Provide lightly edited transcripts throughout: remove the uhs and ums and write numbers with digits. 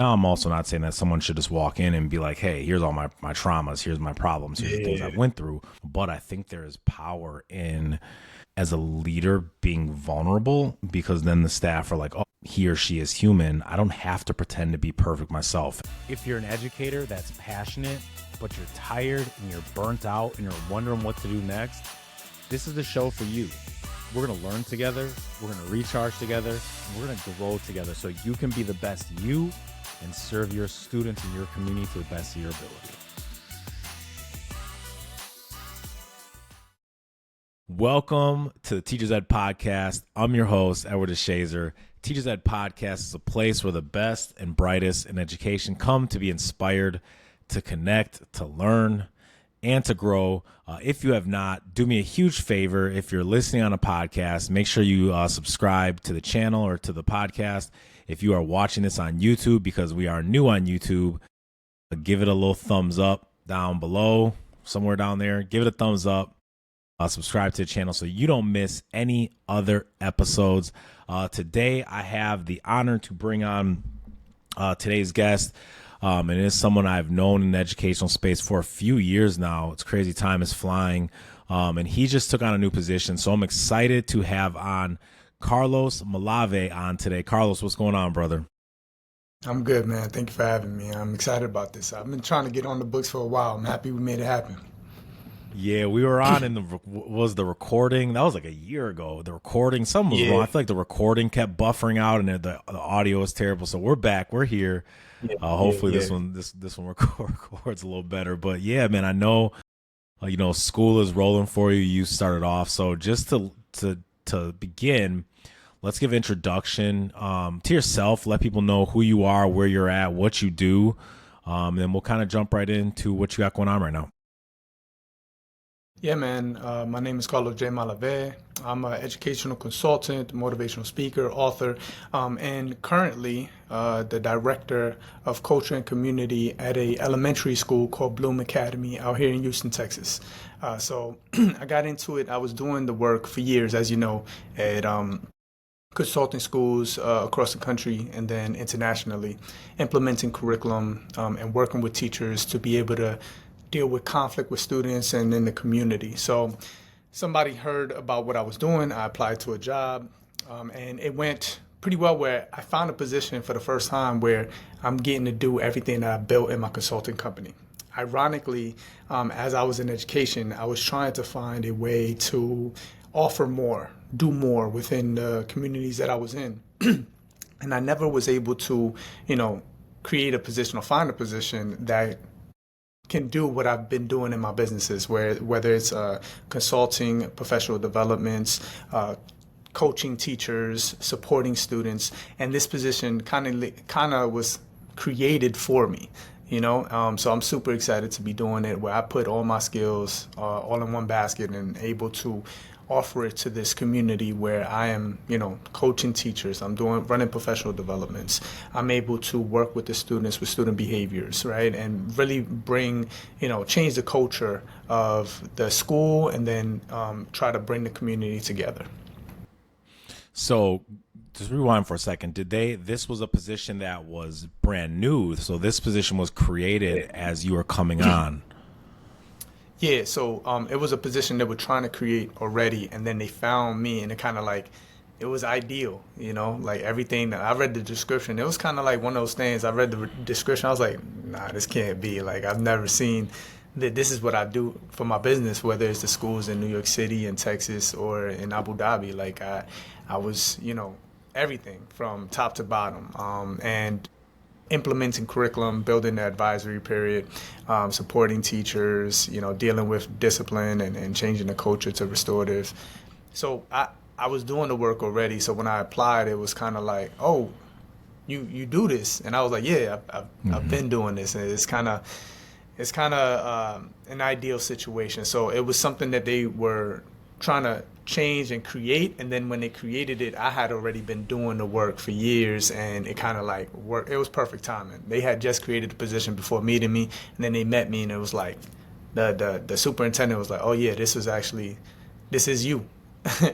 Now, I'm also not saying that someone should just walk in and be like, hey, here's all my traumas, here's my problems, here's the things Yeah. I've went through. But I think there is power in, as a leader, being vulnerable, because then the staff are like, oh, he or she is human. I don't have to pretend to be perfect myself. If you're an educator that's passionate, but you're tired and you're burnt out and you're wondering what to do next, this is the show for you. We're going to learn together. We're going to recharge together. And we're going to grow together so you can be the best you and serve your students and your community to the best of your ability. Welcome to the Teachers Ed Podcast. I'm your host, Edward DeShazer. Teachers Ed Podcast is a place where the best and brightest in education come to be inspired, to connect, to learn, and to grow. If you have not, do me a huge favor. If you're listening on a podcast, make sure you subscribe to the channel or to the podcast. If you are watching this on YouTube, because we are new on YouTube, give it a little thumbs up down below, somewhere down there. Give it a thumbs up. Subscribe to the channel so you don't miss any other episodes. Today, I have the honor to bring on today's guest. And it is someone I've known in the educational space for a few years now. It's crazy. Time is flying. And he just took on a new position. So I'm excited to have on Carlos Malavé on today. Carlos, what's going on, brother? I'm good, man. Thank you for having me. I'm excited about this. I've been trying to get on the books for a while. I'm happy we made it happen. Yeah, we were on in was the recording. That was like a year ago. The recording, something was wrong. Yeah, I feel like the recording kept buffering out and the audio was terrible. So we're back. We're here. yeah, yeah, Hopefully yeah. this one records a little better. But yeah, man, I know school is rolling for you. You started off. So just to begin, let's give introduction to yourself. Let people know who you are, where you're at, what you do. And then we'll kind of jump right into what you got going on right now. Yeah, man. My name is Carlos Malavé. I'm an educational consultant, motivational speaker, author, and currently the director of culture and community at a elementary school called Bloom Academy out here in Houston, Texas. So I got into it. I was doing the work for years, as you know, at consulting schools across the country and then internationally, implementing curriculum and working with teachers to be able to deal with conflict with students and in the community. So somebody heard about what I was doing. I applied to a job and it went pretty well, where I found a position for the first time where I'm getting to do everything that I built in my consulting company. Ironically, as I was in education, I was trying to find a way to offer more, do more within the communities that I was in. And I never was able to, create a position or find a position that can do what I've been doing in my businesses, whether it's consulting, professional developments, coaching teachers, supporting students, and this position kind of was created for me. So I'm super excited to be doing it, where I put all my skills all in one basket and able to offer it to this community where I am, coaching teachers. I'm running professional developments. I'm able to work with the students with student behaviors, right? And really bring, change the culture of the school and then try to bring the community together. So just rewind for a second. This was a position that was brand new. So this position was created as you were coming on. Yeah, so it was a position they were trying to create already, and then they found me, and it kind of like it was ideal, like everything that I read the description. It was kind of like one of those things. I read the description, I was like, nah, this can't be. Like I've never seen that. This is what I do for my business, whether it's the schools in New York City and Texas or in Abu Dhabi. Like I was, everything from top to bottom, and implementing curriculum, building the advisory period, supporting teachers, dealing with discipline and changing the culture to restorative. So I was doing the work already. So when I applied, it was kind of like, oh, you do this, and I was like, yeah, I've been doing this, and it's kind of an ideal situation. So it was something that they were trying to change and create, and then when they created it, I had already been doing the work for years, and it kind of like worked. It was perfect timing. They had just created the position before meeting me, and then they met me, and it was like the superintendent was like, oh yeah, this is you.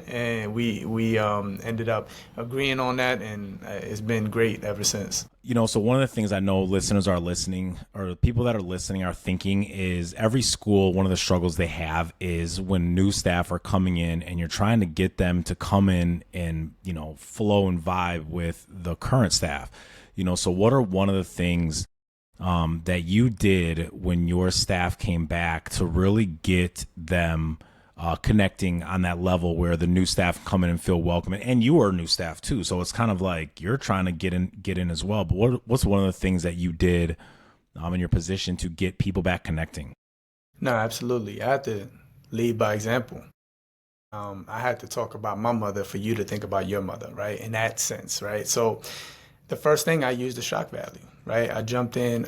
and we ended up agreeing on that, and it's been great ever since. So one of the things I know listeners are listening, or people that are listening are thinking, is every school, one of the struggles they have is when new staff are coming in and you're trying to get them to come in and, flow and vibe with the current staff. So what are one of the things that you did when your staff came back to really get them connecting on that level where the new staff come in and feel welcome, and you are new staff too, so it's kind of like you're trying to get in as well. But what's one of the things that you did in your position to get people back connecting? No, absolutely. I had to lead by example. I had to talk about my mother for you to think about your mother, right? In that sense, right? So the first thing, I used the shock value, right? I jumped in.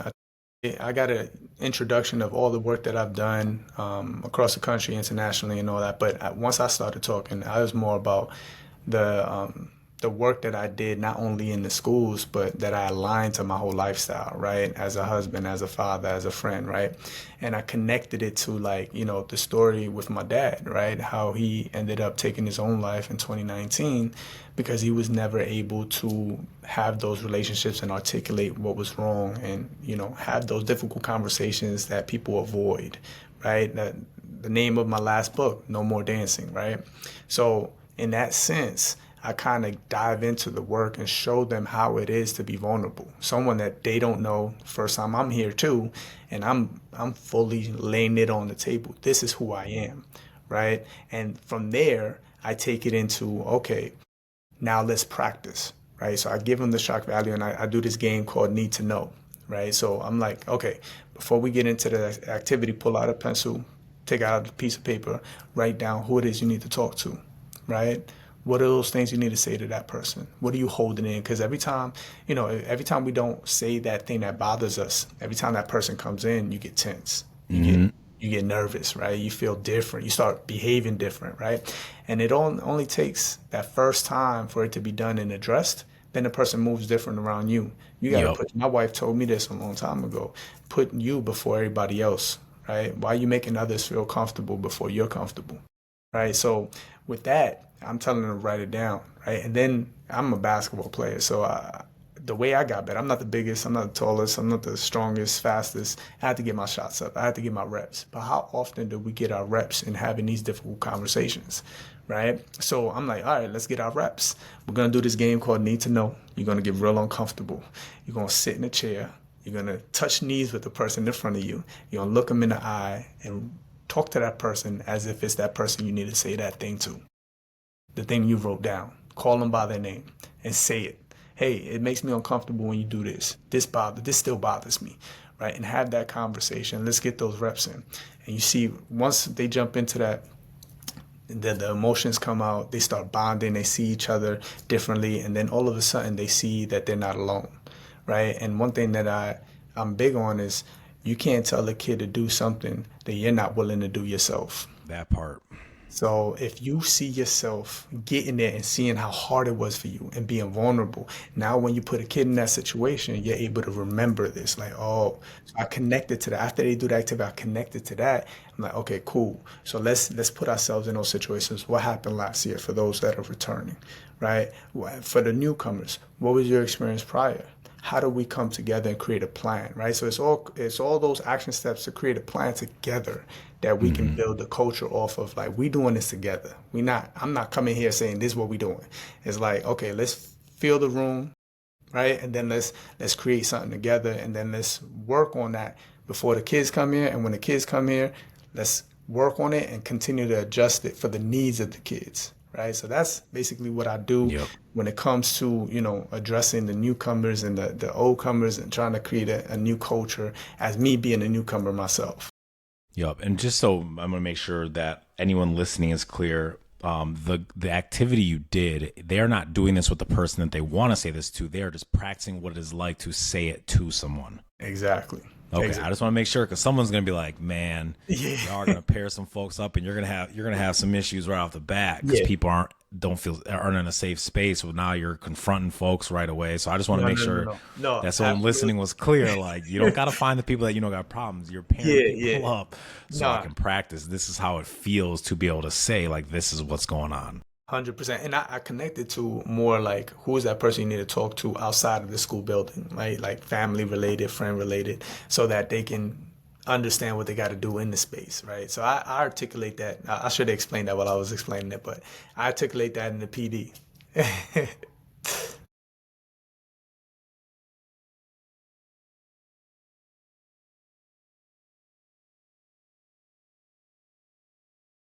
I got an introduction of all the work that I've done across the country, internationally, and all that. But once I started talking, I was more about the the work that I did, not only in the schools, but that I aligned to my whole lifestyle, right? As a husband, as a father, as a friend, right? And I connected it to, like, the story with my dad, right? How he ended up taking his own life in 2019 because he was never able to have those relationships and articulate what was wrong, and, have those difficult conversations that people avoid, right? The name of my last book, No More Dancing, right? So in that sense, I kind of dive into the work and show them how it is to be vulnerable. Someone that they don't know. First time I'm here too, and I'm fully laying it on the table. This is who I am, right? And from there, I take it into, okay, now let's practice, right? So I give them the shock value, and I do this game called Need to Know, right? So I'm like, okay, before we get into the activity, pull out a pencil, take out a piece of paper, write down who it is you need to talk to, right? What are those things you need to say to that person? What are you holding in? Because every time we don't say that thing that bothers us, every time that person comes in, you get tense. You get nervous, right? You feel different. You start behaving different, right? And it only takes that first time for it to be done and addressed. Then the person moves different around you. You got to Yep. put, my wife told me this a long time ago, put you before everybody else, right? Why are you making others feel comfortable before you're comfortable? Right? So with that, I'm telling them to write it down, right? And then I'm a basketball player, so the way I got better, I'm not the biggest, I'm not the tallest, I'm not the strongest, fastest. I had to get my shots up. I had to get my reps. But how often do we get our reps in having these difficult conversations, right? So I'm like, all right, let's get our reps. We're gonna do this game called Need to Know. You're gonna get real uncomfortable. You're gonna sit in a chair. You're gonna touch knees with the person in front of you. You're gonna look them in the eye and talk to that person as if it's that person you need to say that thing to, the thing you wrote down. Call them by their name and say it. Hey, it makes me uncomfortable when you do this. This still bothers me, right? And have that conversation. Let's get those reps in. And you see, once they jump into that, the emotions come out. They start bonding. They see each other differently, and then all of a sudden they see that they're not alone, right? And one thing that I'm big on is you can't tell a kid to do something that you're not willing to do yourself. That part. So if you see yourself getting there and seeing how hard it was for you and being vulnerable, now when you put a kid in that situation, you're able to remember this. Like, oh, so I connected to that. After they do the activity, I connected to that. I'm like, okay, cool. So let's put ourselves in those situations. What happened last year for those that are returning, right? For the newcomers, what was your experience prior? How do we come together and create a plan, right? So it's all those action steps to create a plan together that we can build the culture off of. Like, we doing this together. I'm not coming here saying this is what we doing. It's like, okay, let's fill the room, right? And then let's create something together, and then let's work on that before the kids come here. And when the kids come here, let's work on it and continue to adjust it for the needs of the kids, right? So that's basically what I do Yep. when it comes to, addressing the newcomers and the old comers and trying to create a new culture as me being a newcomer myself. Yep. And just so I'm going to make sure that anyone listening is clear, the activity you did, they're not doing this with the person that they want to say this to. They are just practicing what it is like to say it to someone. Exactly. Okay, Exactly. I just want to make sure, because someone's going to be like, "Man, Yeah. y'all are going to pair some folks up, and you're going to have some issues right off the bat because Yeah. people aren't aren't in a safe space. Well, now you're confronting folks right away. So I just want to No, make no, no, sure no, no, that someone absolutely. listening was clear. Like, you don't got to find the people that you know got problems. You're pairing Yeah, yeah. people up so I Nah, can practice. This is how it feels to be able to say, like, this is what's going on. 100%. And I connected to more like who is that person you need to talk to outside of the school building, right? Like family related, friend related, so that they can understand what they got to do in the space, right? So I articulate that. I should have explained that while I was explaining it, but I articulate that in the PD.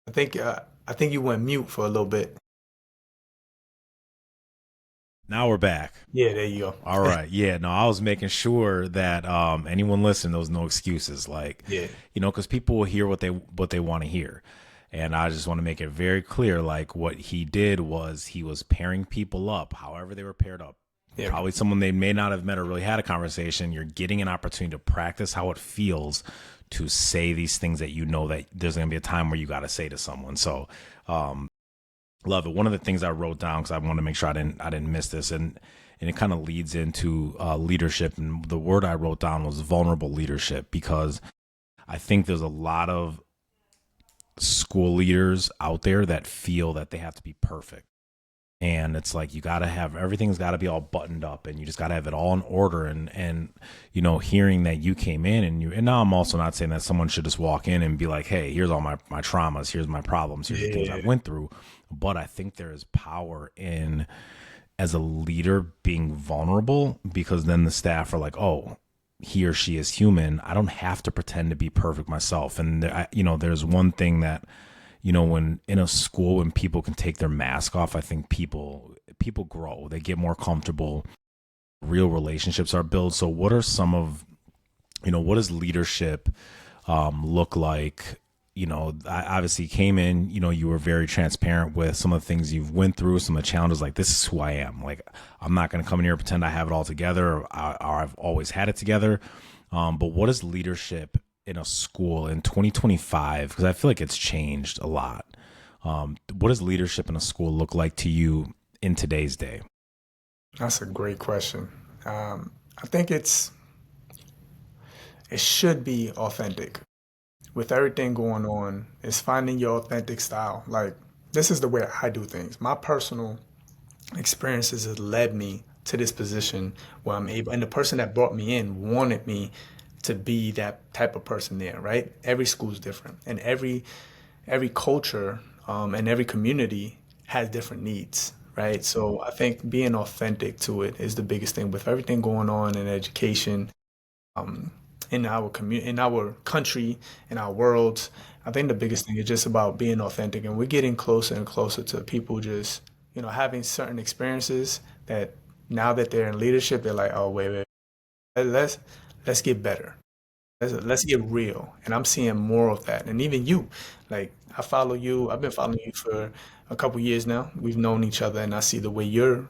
I I think you went mute for a little bit. Now we're back. Yeah, there you All go. right. Yeah. No, I was making sure that anyone listening, there was no excuses. Like, Yeah, because people will hear what they want to hear, and I just want to make it very clear. Like, what he did was he was pairing people up, however they were paired up. yeah, Probably someone they may not have met or really had a conversation. You're getting an opportunity to practice how it feels to say these things that you know that there's going to be a time where you got to say to someone. So, love it. One of the things I wrote down because I want to make sure I didn't miss this, and it kind of leads into leadership. And the word I wrote down was vulnerable leadership because I think there's a lot of school leaders out there that feel that they have to be perfect. And it's like you got to have everything's got to be all buttoned up and you just got to have it all in order. And hearing that you came in and now I'm also not saying that someone should just walk in and be like, hey, here's all my traumas, here's my problems, here's the things I yeah, went through. But I think there is power in, as a leader, being vulnerable, because then the staff are like, oh, he or she is human. I don't have to pretend to be perfect myself. And there's one thing that, when in a school, when people can take their mask off, I think people grow, they get more comfortable, real relationships are built. So what are some of, what does leadership look like? I obviously came in, you were very transparent with some of the things you've went through, some of the challenges, like, this is who I am. Like, I'm not going to come in here and pretend I have it all together or I've always had it together. But what is leadership in a school in 2025? Because I feel like it's changed a lot. What does leadership in a school look like to you in today's day? that's a great question. I think it should be authentic. With everything going on, is finding your authentic style. Like, this is the way I do things. My personal experiences has led me to this position where I'm able, and the person that brought me in wanted me to be that type of person there, right? Every school is different, and every culture and every community has different needs, right? So I think being authentic to it is the biggest thing with everything going on in education, in our community, in our country, in our world. I think the biggest thing is just about being authentic, and we're getting closer and closer to people just, having certain experiences that now that they're in leadership, they're like, oh, wait, let's let's get better. Let's get real. And I'm seeing more of that. And even you, like, I follow you. I've been following you for a couple years now. We've known each other, and I see the way you're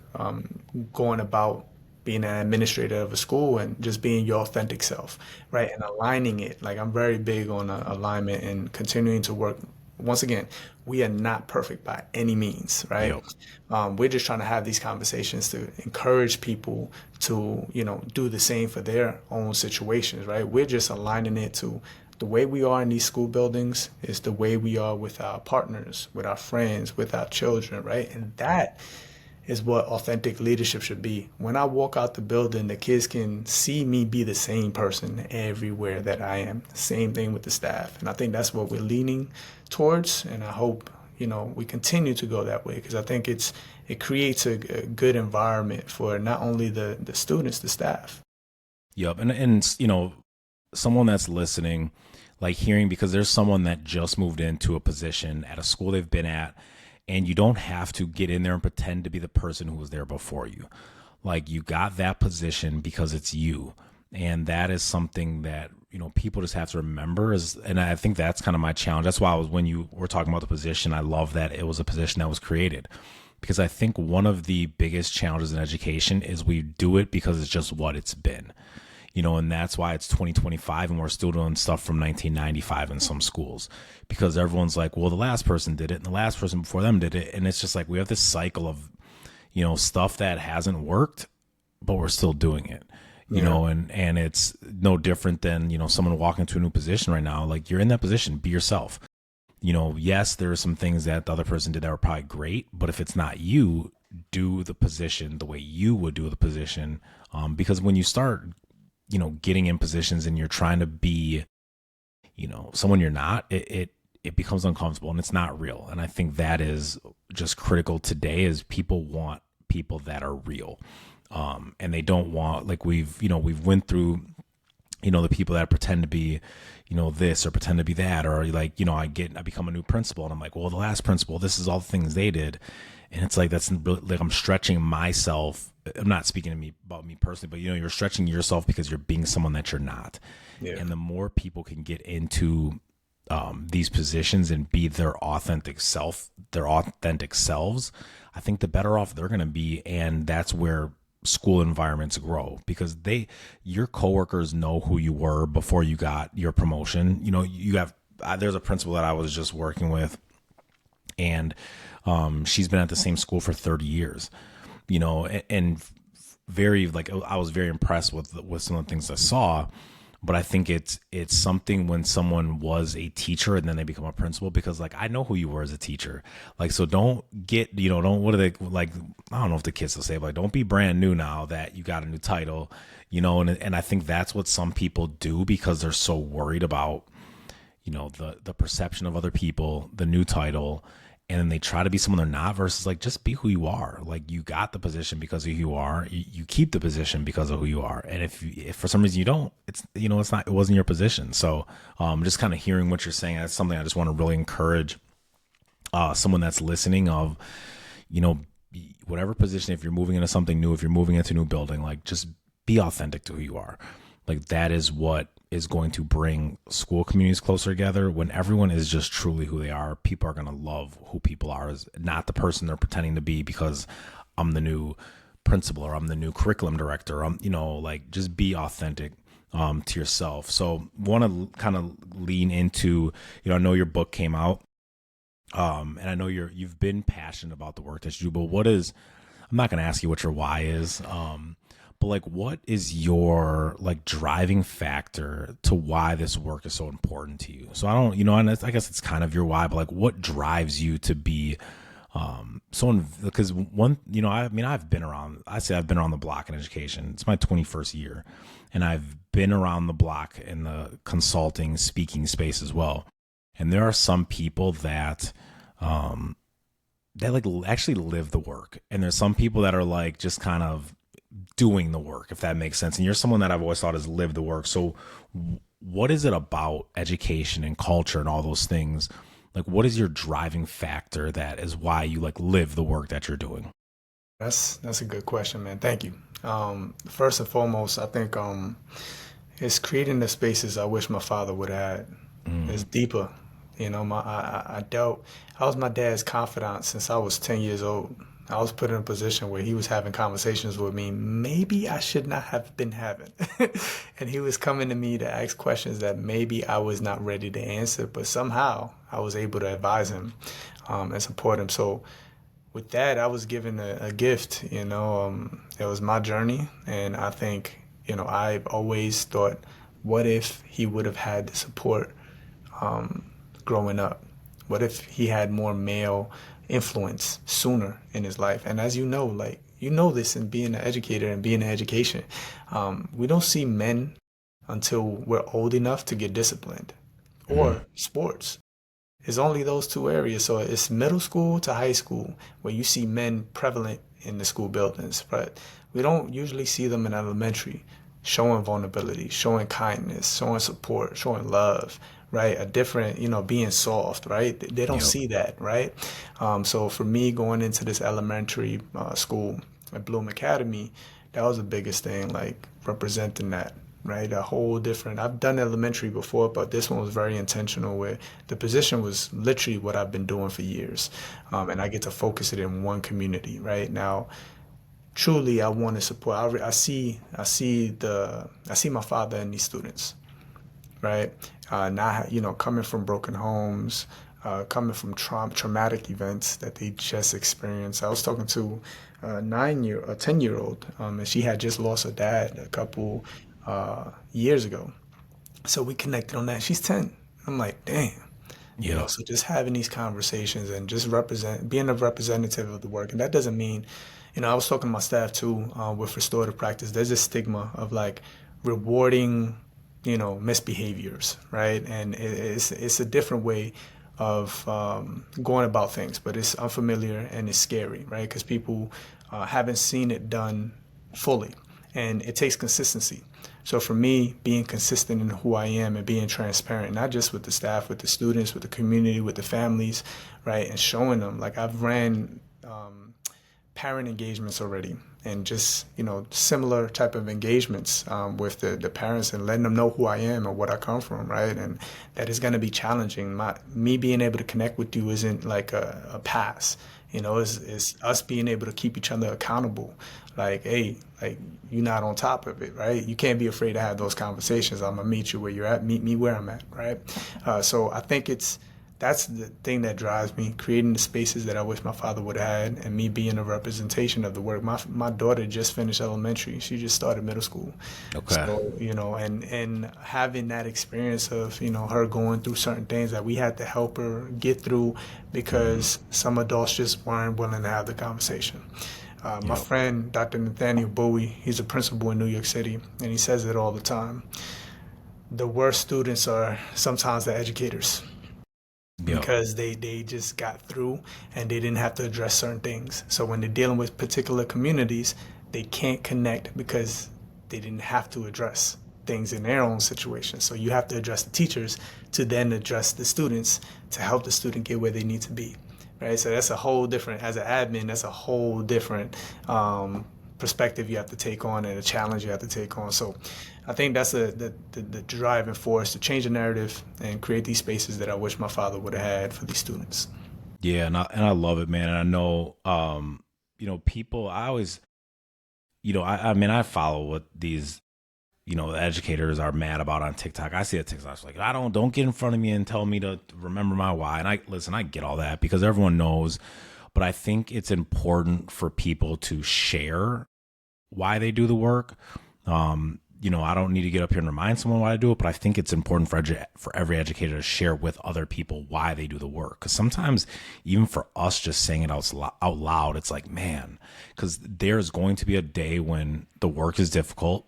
going about being an administrator of a school and just being your authentic self, right? And aligning it. Like, I'm very big on alignment and continuing to work. Once again, we are not perfect by any means, right? Yep. We're just trying to have these conversations to encourage people to, do the same for their own situations, right? We're just aligning it to the way we are in these school buildings is the way we are with our partners, with our friends, with our children, right? And that is what authentic leadership should be. When I walk out the building, the kids can see me be the same person everywhere that I am. Same thing with the staff. And I think that's what we're leaning towards. And I hope, we continue to go that way because I think it creates a good environment for not only the students, the staff. Yep. And someone that's listening, like, hearing, because there's someone that just moved into a position at a school they've been at, and you don't have to get in there and pretend to be the person who was there before you. Like, you got that position because it's you. And that is something that, people just have to remember and I think that's kind of my challenge. That's why when you were talking about the position, I love that it was a position that was created, because I think one of the biggest challenges in education is we do it because it's just what it's been. And that's why it's 2025 and we're still doing stuff from 1995 in some schools, because everyone's like, well, the last person did it and the last person before them did it. And it's just like, we have this cycle of, stuff that hasn't worked, but we're still doing it. And it's no different than, someone walking into a new position right now. Like, you're in that position, be yourself. Yes, there are some things that the other person did that were probably great, but if it's not you, do the position the way you would do the position. Because when you start, getting in positions and you're trying to be, someone you're not, it becomes uncomfortable and it's not real. And I think that is just critical today, is people want people that are real. And they don't want, like, we've went through, the people that pretend to be, this or pretend to be that, or like, I become a new principal and I'm like, well, the last principal, this is all the things they did. And it's like, that's like, I'm stretching myself. I'm not speaking to me about me personally, but you're stretching yourself because you're being someone that you're not. Yeah. And the more people can get into these positions and be their authentic selves, I think the better off they're going to be. And that's where school environments grow, because your coworkers know who you were before you got your promotion. There's a principal that I was just working with, and she's been at the same school for 30 years, and very, like, I was very impressed with some of the things I saw. But I think it's something when someone was a teacher and then they become a principal, because, like, I know who you were as a teacher. Like, so don't get, what are they, like, I don't know if the kids will say, but, like, don't be brand new now that you got a new title, and I think that's what some people do, because they're so worried about, the perception of other people, the new title, and then they try to be someone they're not, versus, like, just be who you are. Like, you got the position because of who you are. You keep the position because of who you are. And if for some reason you don't, it wasn't your position. So just kind of hearing what you're saying, that's something I just want to really encourage someone that's listening of, whatever position, if you're moving into something new, if you're moving into a new building, like, just be authentic to who you are. Like, that is what is going to bring school communities closer together. When everyone is just truly who they are, people are going to love who people are, as not the person they're pretending to be because I'm the new principal or I'm the new curriculum director. Like, just be authentic to yourself. So want to kind of lean into, I know your book came out, and I know you've been passionate about the work that you do, but I'm not going to ask you what your why is, but, like, what is your, like, driving factor to why this work is so important to you? So I don't, and I guess it's kind of your why, but, like, what drives you to be because I've been around the block in education. It's my 21st year, and I've been around the block in the consulting, speaking space as well. And there are some people that like actually live the work, and there's some people that are, like, just kind of doing the work, if that makes sense. And you're someone that I've always thought has lived the work. So what is it about education and culture and all those things? Like, what is your driving factor that is why you, like, live the work that you're doing? That's a good question, man. Thank you. First and foremost, I think it's creating the spaces I wish my father would have had. It's deeper. I was my dad's confidant since I was 10 years old. I was put in a position where he was having conversations with me maybe I should not have been having. And he was coming to me to ask questions that maybe I was not ready to answer, but somehow I was able to advise him and support him. So with that, I was given a gift, it was my journey. And I think, I've always thought, what if he would have had the support growing up? What if he had more male influence sooner in his life? And as this in being an educator and being in education, we don't see men until we're old enough to get disciplined, or sports. It's only those two areas. So it's middle school to high school where you see men prevalent in the school buildings, but we don't usually see them in elementary, showing vulnerability, showing kindness, showing support, showing love, right? A different, being soft, right? They don't see that, right? So for me, going into this elementary school at Bloom Academy, that was the biggest thing, like representing that, right? A whole different, I've done elementary before, but this one was very intentional, where the position was literally what I've been doing for years. And I get to focus it in one community, right? Now, truly I want to support. I see my father in these students, right? Not, coming from broken homes, coming from traumatic events that they just experienced. I was talking to a 10-year-old, and she had just lost her dad a couple years ago. So we connected on that. She's 10. I'm like, damn. Yeah. So just having these conversations and just being a representative of the work. And that doesn't mean, I was talking to my staff too, with restorative practice. There's a stigma of like rewarding, misbehaviors, right? And it's a different way of going about things, but it's unfamiliar and it's scary, right? Because people haven't seen it done fully, and it takes consistency. So for me, being consistent in who I am and being transparent, not just with the staff, with the students, with the community, with the families, right, and showing them, like I've ran parent engagements already, and just similar type of engagements with the parents, and letting them know who I am and what I come from, right, and that is going to be challenging. Me being able to connect with you isn't like a pass. It's us being able to keep each other accountable. Like, hey, like you're not on top of it, right? You can't be afraid to have those conversations. I'm gonna meet you where you're at, meet me where I'm at, right? So I think that's the thing that drives me, creating the spaces that I wish my father would have had, and me being a representation of the work. My daughter just finished elementary. She just started middle school. Okay. So, and having that experience of, her going through certain things that we had to help her get through because some adults just weren't willing to have the conversation. My Yep. friend, Dr. Nathaniel Bowie, he's a principal in New York City, and he says it all the time. The worst students are sometimes the educators, Yep. because they just got through and they didn't have to address certain things. So when they're dealing with particular communities, they can't connect because they didn't have to address things in their own situation. So you have to address the teachers to then address the students to help the student get where they need to be. Right? So that's a whole different, as an admin, that's a whole different perspective you have to take on, and a challenge you have to take on. So I think that's the driving force to change the narrative and create these spaces that I wish my father would have had for these students. Yeah, and I love it, man. And I know, people. I always, I mean, I follow what these, the educators are mad about on TikTok. I see a TikTok it's like, don't get in front of me and tell me to remember my why. And I get all that because everyone knows, but I think it's important for people to share why they do the work. I don't need to get up here and remind someone why I do it, but I think it's important for every educator to share with other people why they do the work. Because sometimes, even for us, just saying it out loud, it's like, man, because there's going to be a day when the work is difficult,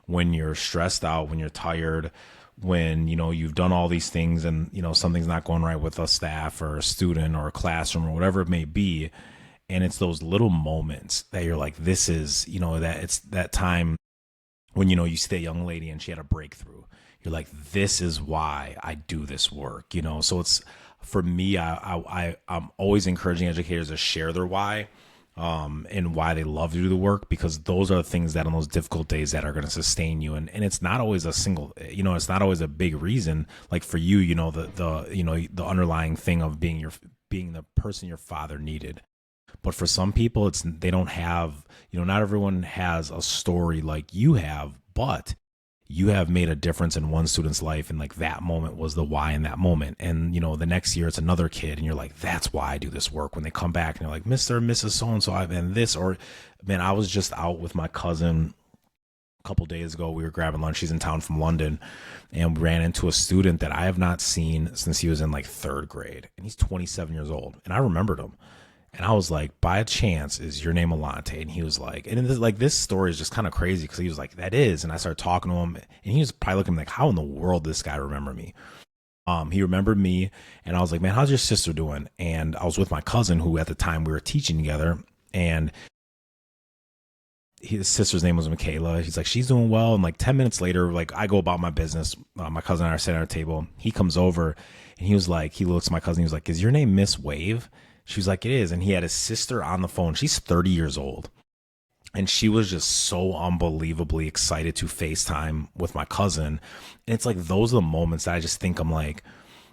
when you're stressed out, when you're tired, when you've done all these things and something's not going right with a staff or a student or a classroom or whatever it may be. And it's those little moments that you're like, this is, that it's that time when, you see that young lady and she had a breakthrough. You're like, this is why I do this work, So it's, for me, I'm always encouraging educators to share their why, and why they love to do the work, because those are the things that on those difficult days that are going to sustain you. And it's not always a single, it's not always a big reason. Like for you, the underlying thing of being the person your father needed. But for some people, they don't have, not everyone has a story like you have, but you have made a difference in one student's life. And like that moment was the why in that moment. And, the next year it's another kid and you're like, that's why I do this work. When they come back and you're like, Mr. and Mrs. So-and-so, I've been this, or man, I was just out with my cousin a couple days ago. We were grabbing lunch. She's in town from London, and we ran into a student that I have not seen since he was in like third grade, and he's 27 years old. And I remembered him. And I was like, by a chance, is your name Alante? And he was like, and this story is just kind of crazy because he was like, that is. And I started talking to him, and he was probably looking like, how in the world this guy remember me? He remembered me, and I was like, man, how's your sister doing? And I was with my cousin, who at the time we were teaching together, and his sister's name was Michaela. He's like, she's doing well. And like 10 minutes later, like I go about my business. My cousin and I are sitting at our table. He comes over, and he was like, he looks at my cousin. He was like, is your name Miss Wave? She was like, it is. And he had his sister on the phone. She's 30 years old. And she was just so unbelievably excited to FaceTime with my cousin. And it's like, those are the moments that I just think I'm like,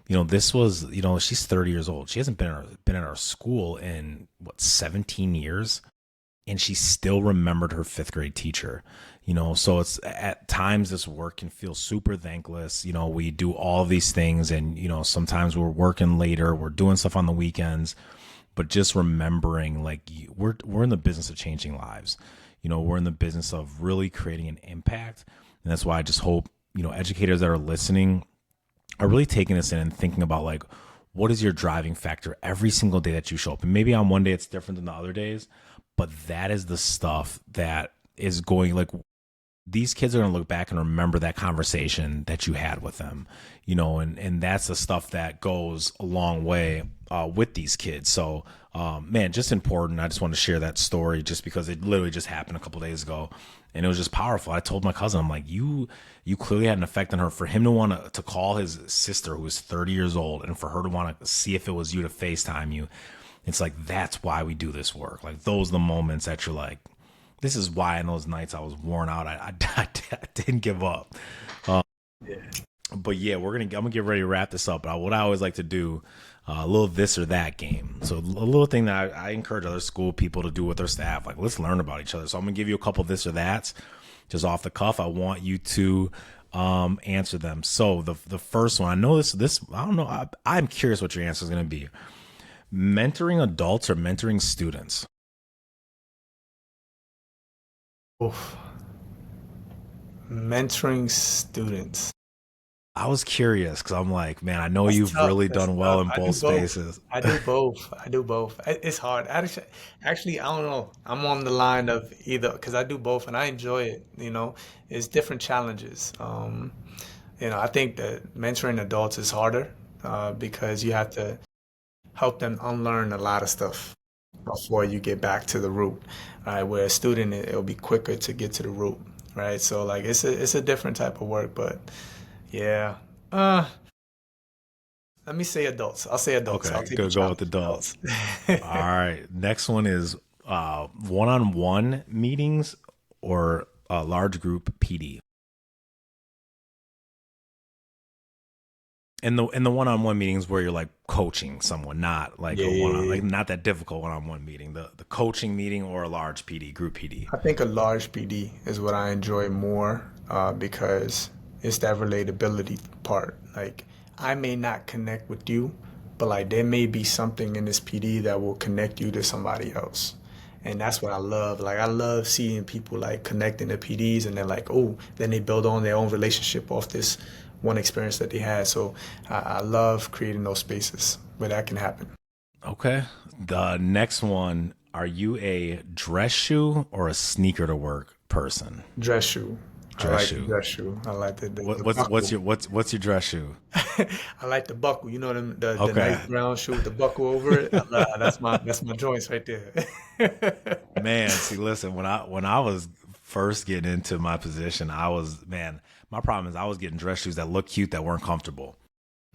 this was, she's 30 years old. She hasn't been at our school in 17 years. and she still remembered her fifth grade teacher. So it's at times this work can feel super thankless. We do all these things, and sometimes we're working later, we're doing stuff on the weekends, but just remembering, like, we're in the business of changing lives. We're in the business of really creating an impact, and that's why I just hope educators that are listening are really taking this in and thinking about, like, what is your driving factor every single day that you show up. And maybe on one day it's different than the other days, but that is the stuff that is going, like, these kids are going to look back and remember that conversation that you had with them, and that's the stuff that goes a long way with these kids. So, man, just important. I just want to share that story just because it literally just happened a couple of days ago, and it was just powerful. I told my cousin, I'm like, you clearly had an effect on her. For him to want to call his sister, who is 30 years old, and for her to want to see if it was you, to FaceTime you, it's like, that's why we do this work. Like, those are the moments that you're like, this is why in those nights I was worn out, I didn't give up. But yeah, I'm gonna get ready to wrap this up. But what I always like to do, a little this or that game. So a little thing that I encourage other school people to do with their staff, like, let's learn about each other. So I'm gonna give you a couple this or that's, just off the cuff. I want you to answer them. So the first one, I know this I don't know. I'm curious what your answer is gonna be. Mentoring adults or mentoring students? Oof. Mentoring students. I was curious because I'm like, man, I know That's you've tough. really That's done well tough. in I do both both. spaces. I do both. I do both. It's hard. Actually, I don't know. I'm on the line of either because I do both and I enjoy it. It's different challenges. I think that mentoring adults is harder because you have to help them unlearn a lot of stuff before you get back to the root. Right? Where a student, it'll be quicker to get to the root. Right? So like it's a different type of work, but yeah. Uh, Let me say adults. I'll say adults. I'll Okay, take the go with challenge. adults. Adults. All right. Next one is one-on-one meetings or a large group PD. In the one-on-one meetings where you're like coaching someone, not like Yeah, a yeah, one-on, yeah. like not that difficult one-on-one meeting. The coaching meeting or a large PD, group PD. I think a large PD is what I enjoy more because it's that relatability part. Like, I may not connect with you, but like there may be something in this PD that will connect you to somebody else. And that's what I love. Like, I love seeing people like connecting to PDs and they're like, oh, then they build on their own relationship off this one experience that they had. So I love creating those spaces where that can happen. Okay. The next one, are you a dress shoe or a sneaker to work person? Dress shoe. I Dress like the shoe. dress shoe. I like the What's buckle. your what's your dress shoe? I like the buckle. You know the Okay. nice brown shoe with the buckle over it. That's my joints right there. Man, see, listen, when I was first getting into my position, my problem is I was getting dress shoes that looked cute that weren't comfortable.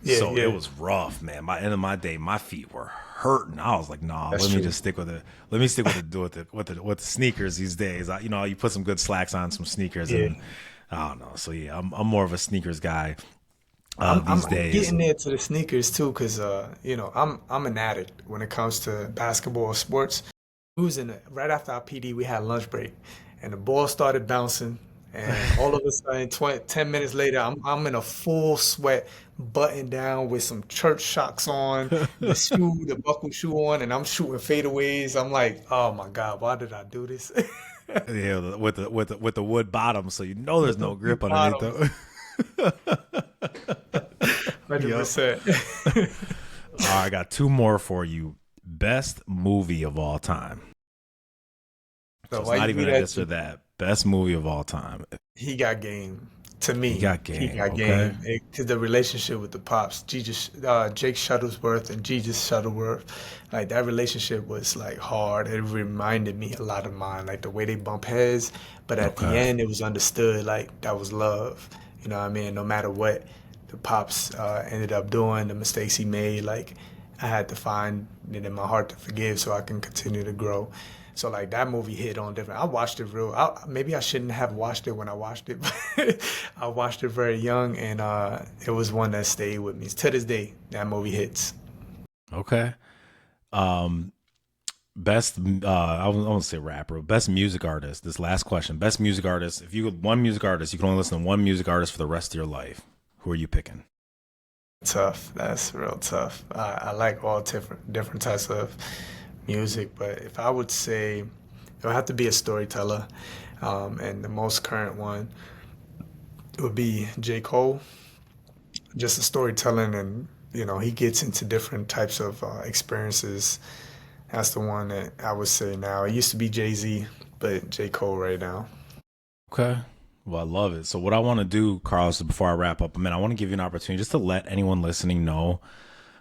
Yeah, So it yeah. was rough, man. By the end of my day, my feet were hurting. I was like, nah, That's let me true. just stick with it. Let me stick with the sneakers these days. You put some good slacks on, some sneakers, Yeah. and I don't know. So yeah, I'm more of a sneakers guy I'm these I'm days. getting there to the sneakers too, cause I'm an addict when it comes to basketball or sports. We was right after our PD, we had lunch break, and the ball started bouncing, and all of a sudden, 10 minutes later, I'm in a full sweat, button down with some church shocks on, the buckle shoe on, and I'm shooting fadeaways. I'm like, oh my God, why did I do this? Yeah, with the wood bottom, so there's With the no grip underneath bottoms, them. Yep. 100%. All right, I got two more for you. Best movie of all time. So So it's why not you even do a that this or to that. Best movie of all time. He got game. To He me, got he game. got Okay. game. Because the relationship with the pops, Jake Shuttlesworth and Jesus Shuttleworth, like that relationship was like hard. It reminded me a lot of mine, like the way they bump heads. But at the Okay. end, it was understood like that was love. You know what I mean? No matter what the pops ended up doing, the mistakes he made, like I had to find it in my heart to forgive so I can continue to grow. So like that movie hit on different. Maybe I shouldn't have watched it when I watched it, but I watched it very young, and it was one that stayed with me to this day. That movie hits. Okay. Um, Best, I won't say rapper, best music artist. This last question, best music artist. If you could one music artist, you can only listen to one music artist for the rest of your life. Who are you picking? Tough. That's real tough. I like all different types of music, but if I would say, it would have to be a storyteller, and the most current one would be J. Cole. Just the storytelling, and he gets into different types of experiences. That's the one that I would say now. It used to be Jay-Z, but J. Cole right now. Okay. Well, I love it. So what I want to do, Carlos, before I wrap up, I want to give you an opportunity just to let anyone listening know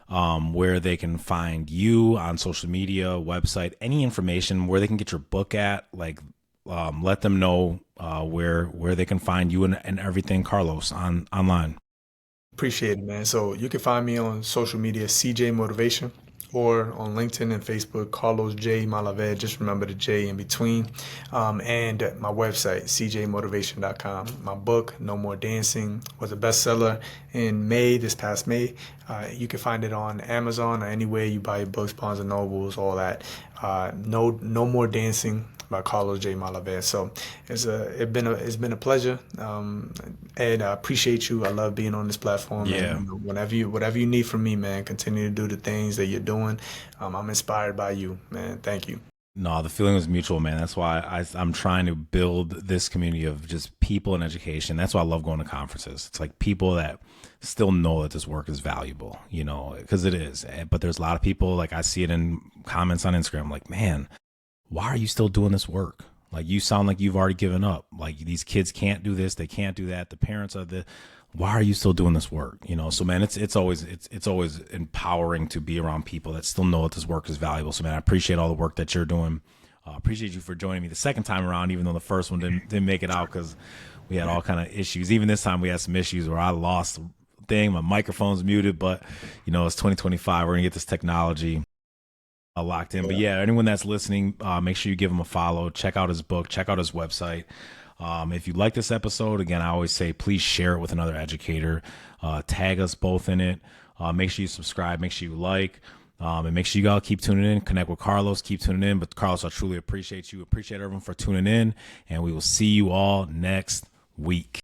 where they can find you on social media, website, any information, where they can get your book at. Like, let them know where they can find you and everything, Carlos, online. Appreciate it, man. So you can find me on social media, CJ Motivation, or on LinkedIn and Facebook, Carlos J. Malavé. Just remember the J in between. And my website, cjmotivation.com. My book, No More Dancing, was a bestseller in May, this past May. You can find it on Amazon or anywhere you buy your books, Barnes and Nobles, all that. No More Dancing by Carlos J. Malavé. So it's been a pleasure, and I appreciate you. I love being on this platform. Yeah. And whatever you need from me, man, continue to do the things that you're doing. I'm inspired by you, man. Thank you. No, the feeling was mutual, man. That's why I'm trying to build this community of just people in education. That's why I love going to conferences. It's like people that still know that this work is valuable, because it is. But there's a lot of people, like I see it in comments on Instagram, like, man, why are you still doing this work? Like, you sound like you've already given up. Like, these kids can't do this, they can't do that. The parents are why are you still doing this work? So man, it's always empowering to be around people that still know that this work is valuable. So man, I appreciate all the work that you're doing. Appreciate you for joining me the second time around, even though the first one didn't make it out because we had all kind of issues. Even this time we had some issues where I lost the thing, my microphone's muted, but it's 2025. We're gonna get this technology locked in. But yeah, anyone that's listening, make sure you give him a follow. Check out his book. Check out his website. If you like this episode, again, I always say, please share it with another educator. Tag us both in it. Make sure you subscribe. Make sure you like. And make sure you all keep tuning in. Connect with Carlos. Keep tuning in. But Carlos, I truly appreciate you. Appreciate everyone for tuning in. And we will see you all next week.